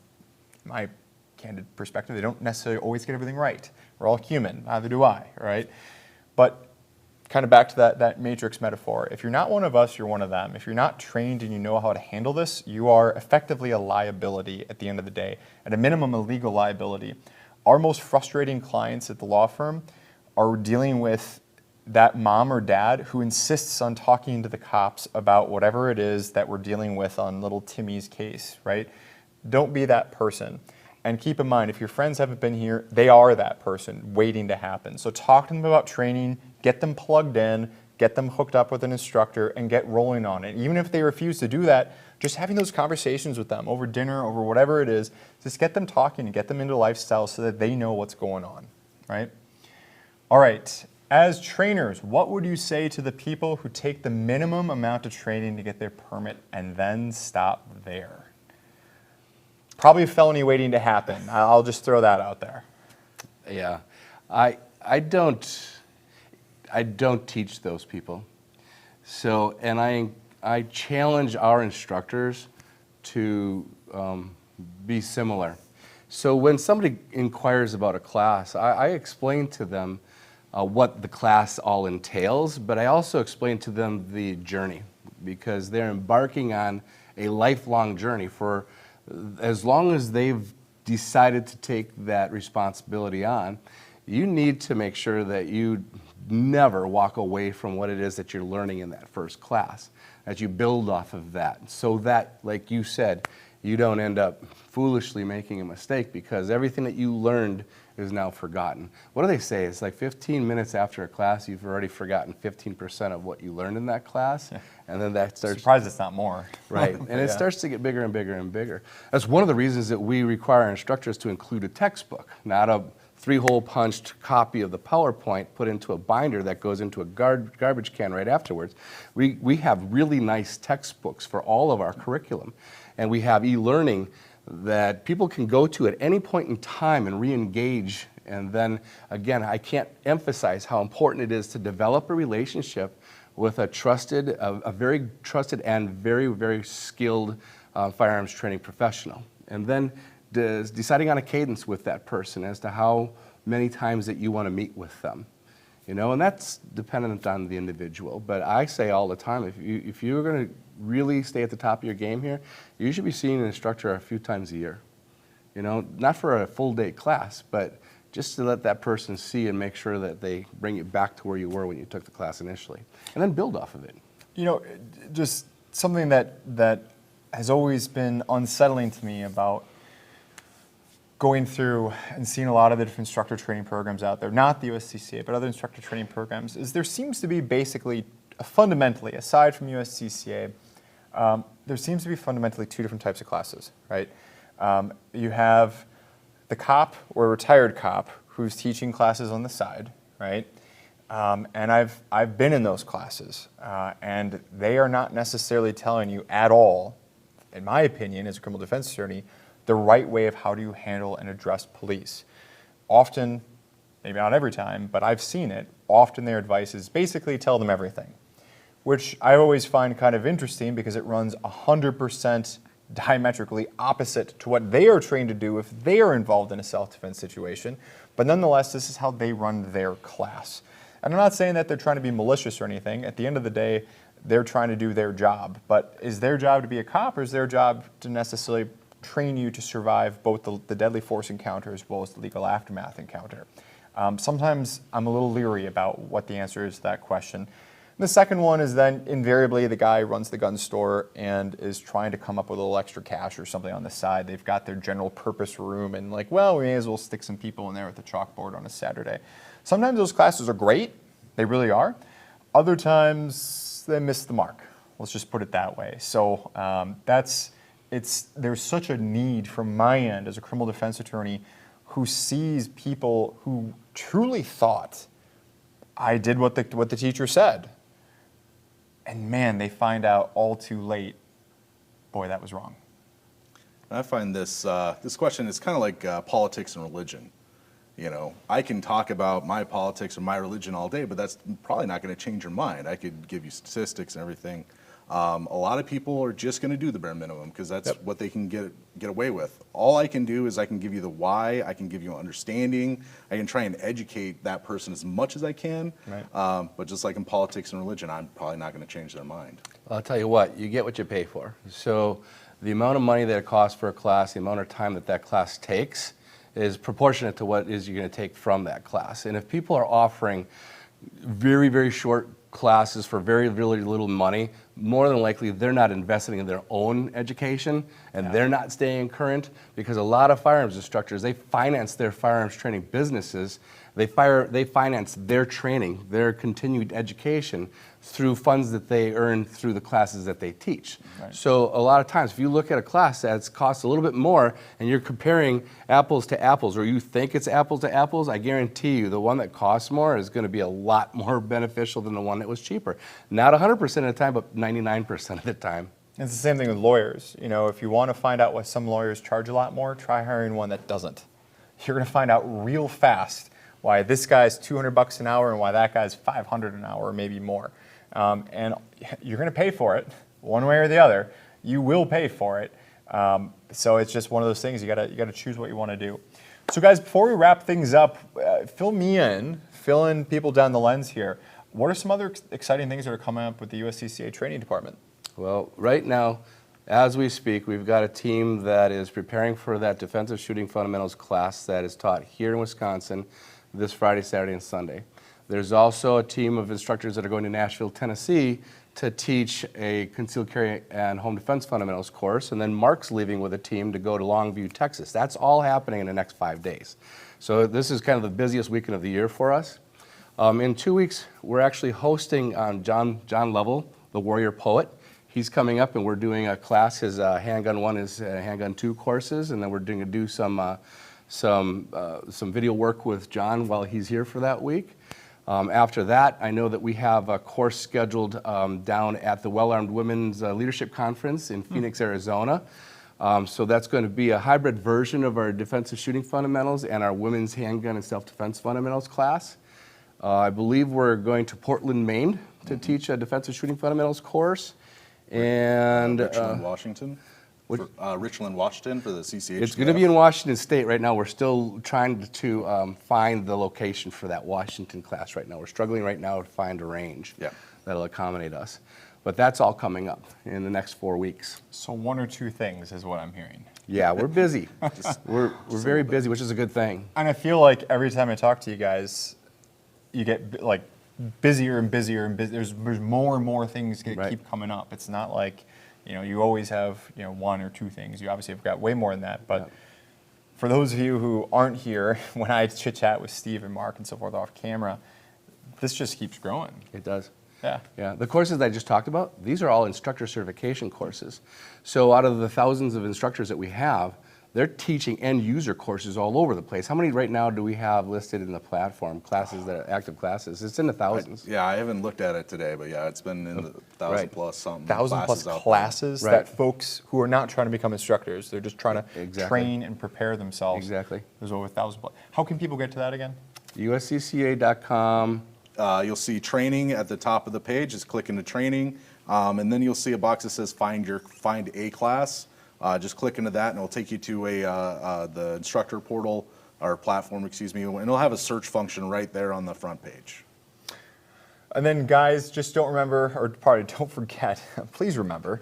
my candid perspective, they don't necessarily always get everything right. We're all human, neither do I, right? But kind of back to that Matrix metaphor, if you're not one of us, you're one of them. If you're not trained and you know how to handle this, you are effectively a liability at the end of the day, at a minimum a legal liability. Our most frustrating clients at the law firm are dealing with that mom or dad who insists on talking to the cops about whatever it is that we're dealing with on little Timmy's case, right? Don't be that person. And keep in mind, if your friends haven't been here, they are that person waiting to happen. So talk to them about training, get them plugged in, get them hooked up with an instructor, and get rolling on it. Even if they refuse to do that, just having those conversations with them over dinner, over whatever it is, just get them talking and get them into lifestyle so that they know what's going on, right? All right, as trainers, what would you say to the people who take the minimum amount of training to get their permit and then stop there? Probably a felony waiting to happen. I'll just throw that out there. Yeah, I don't teach those people. So, and I challenge our instructors to be similar. So when somebody inquires about a class, I explain to them what the class all entails, but I also explain to them the journey, because they're embarking on a lifelong journey. For as long as they've decided to take that responsibility on, you need to make sure that you never walk away from what it is that you're learning in that first class, that you build off of that, so that, like you said, you don't end up foolishly making a mistake because everything that you learned is now forgotten. What do they say? It's like 15 minutes after a class, you've already forgotten 15% of what you learned in that class, and then that starts... Surprised it's not more. Right, and it starts to get bigger and bigger and bigger. That's one of the reasons that we require our instructors to include a textbook, not a 3-hole punched copy of the PowerPoint put into a binder that goes into a garbage can right afterwards. We have really nice textbooks for all of our curriculum, and we have e-learning that people can go to at any point in time and re-engage. And then, again, I can't emphasize how important it is to develop a relationship with a very trusted and very, very skilled firearms training professional. And then deciding on a cadence with that person as to how many times that you want to meet with them. And that's dependent on the individual. But I say all the time, if you're going to really stay at the top of your game here, you should be seeing an instructor a few times a year. Not for a full day class, but just to let that person see and make sure that they bring you back to where you were when you took the class initially, and then build off of it. Just something that has always been unsettling to me about going through and seeing a lot of the different instructor training programs out there, not the USCCA, but other instructor training programs, is there seems to be basically, fundamentally, aside from USCCA, there seems to be fundamentally two different types of classes, right? You have the cop or retired cop who's teaching classes on the side, right? And I've been in those classes, and they are not necessarily telling you at all, in my opinion, as a criminal defense attorney, the right way of how do you handle and address police. Often, maybe not every time, but I've seen it, often their advice is basically tell them everything, which I always find kind of interesting because it runs 100% diametrically opposite to what they are trained to do if they are involved in a self-defense situation. But nonetheless, this is how they run their class. And I'm not saying that they're trying to be malicious or anything. At the end of the day, they're trying to do their job. But is their job to be a cop, or is their job to necessarily train you to survive both the deadly force encounter as well as the legal aftermath encounter? Sometimes I'm a little leery about what the answer is to that question. The second one is then invariably the guy runs the gun store and is trying to come up with a little extra cash or something on the side. They've got their general purpose room and we may as well stick some people in there with a chalkboard on a Saturday. Sometimes those classes are great. They really are. Other times they miss the mark. Let's just put it that way. So there's such a need from my end as a criminal defense attorney who sees people who truly thought, I did what the teacher said. And man, they find out all too late, boy, that was wrong. I find this question is kind of like politics and religion. I can talk about my politics or my religion all day, but that's probably not going to change your mind. I could give you statistics and everything. A lot of people are just going to do the bare minimum because that's what they can get away with. All I can do is I can give you the why, I can give you understanding, I can try and educate that person as much as I can. Right. But just like in politics and religion, I'm probably not going to change their mind. I'll tell you what, you get what you pay for. So the amount of money that it costs for a class, the amount of time that class takes is proportionate to what is you're going to take from that class. And if people are offering very, very short classes for very, really little money, more than likely they're not investing in their own education and they're not staying current, because a lot of firearms instructors, they finance their firearms training businesses. They finance their training, their continued education through funds that they earn through the classes that they teach. Right. So a lot of times, if you look at a class that costs a little bit more and you're comparing apples to apples, or you think it's apples to apples, I guarantee you the one that costs more is going to be a lot more beneficial than the one that was cheaper. Not 100% of the time, but 99% of the time. It's the same thing with lawyers. If you want to find out why some lawyers charge a lot more, try hiring one that doesn't. You're going to find out real fast why this guy's $200 an hour and why that guy's $500 an hour or maybe more. And you're going to pay for it one way or the other. You will pay for it. So it's just one of those things. You got to choose what you want to do. So guys, before we wrap things up, fill in people down the lens here. What are some other exciting things that are coming up with the USCCA training department? Well, right now, as we speak, we've got a team that is preparing for that defensive shooting fundamentals class that is taught here in Wisconsin this Friday, Saturday, and Sunday. There's also a team of instructors that are going to Nashville, Tennessee to teach a concealed carry and home defense fundamentals course, and then Mark's leaving with a team to go to Longview, Texas. That's all happening in the next 5 days. So this is kind of the busiest weekend of the year for us. In 2 weeks, we're actually hosting John Lovell, the warrior poet. He's coming up, and we're doing a class. His Handgun 1 is Handgun 2 courses, and then we're going to do some video work with John while he's here for that week. After that, I know that we have a course scheduled down at the Well-Armed Women's Leadership Conference in Phoenix, Arizona. So that's going to be a hybrid version of our defensive shooting fundamentals and our women's handgun and self-defense fundamentals class. I believe we're going to Portland, Maine to teach a defensive shooting fundamentals course. And Richland, Washington. Richland, Washington for the CCH. it's going to be in Washington State right now. We're still trying to find the location for that Washington class right now. We're struggling right now to find a range that'll accommodate us. But that's all coming up in the next 4 weeks. So 1 or 2 things is what I'm hearing. Yeah, we're busy. we're very busy, which is a good thing. And I feel like every time I talk to you guys, you get like busier and busier and busier. There's more and more things that keep coming up. It's not like, you always have, 1 or 2 things. You obviously have got way more than that. But for those of you who aren't here, when I chit-chat with Steve and Mark and so forth off camera, this just keeps growing. It does. Yeah. Yeah. The courses I just talked about, these are all instructor certification courses. So out of the thousands of instructors that we have, they're teaching end user courses all over the place. How many right now do we have listed in the platform, classes that are active classes? It's in the thousands. I haven't looked at it today, but yeah, it's been in the 1,000 plus something. 1,000 plus classes that folks who are not trying to become instructors, they're just trying to train and prepare themselves. Exactly. There's over 1,000 plus. How can people get to that again? USCCA.com. You'll see training at the top of the page. Just click into training, and then you'll see a box that says find a class. Just click into that, and it'll take you to the instructor portal or platform, excuse me, and it'll have a search function right there on the front page. And then, guys, just don't forget. Please remember,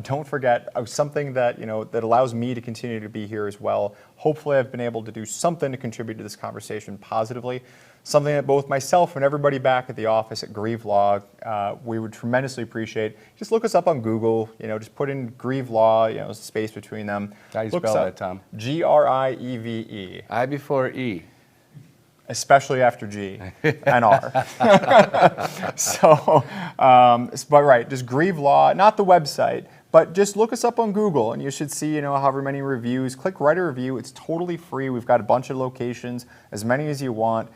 don't forget something that that allows me to continue to be here as well. Hopefully, I've been able to do something to contribute to this conversation positively. Something that both myself and everybody back at the office at Grieve Law, we would tremendously appreciate. Just look us up on Google. Just put in Grieve Law. Space between them. How do you spell that, Tom? Grieve. I before E. Especially after G and R. But right, just Grieve Law, not the website, but just look us up on Google, and you should see, however many reviews. Click write a review. It's totally free. We've got a bunch of locations, as many as you want.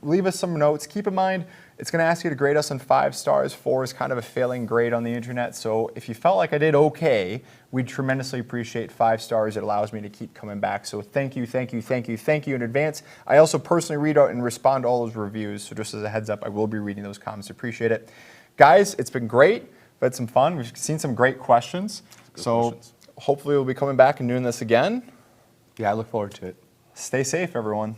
Leave us some notes. Keep in mind, it's going to ask you to grade us on 5 stars. 4 is kind of a failing grade on the internet. So if you felt like I did okay, we'd tremendously appreciate 5 stars. It allows me to keep coming back. So thank you in advance. I also personally read out and respond to all those reviews. So just as a heads up, I will be reading those comments. Appreciate it. Guys, it's been great. We've had some fun. We've seen some great questions. Hopefully we'll be coming back and doing this again. Yeah, I look forward to it. Stay safe, everyone.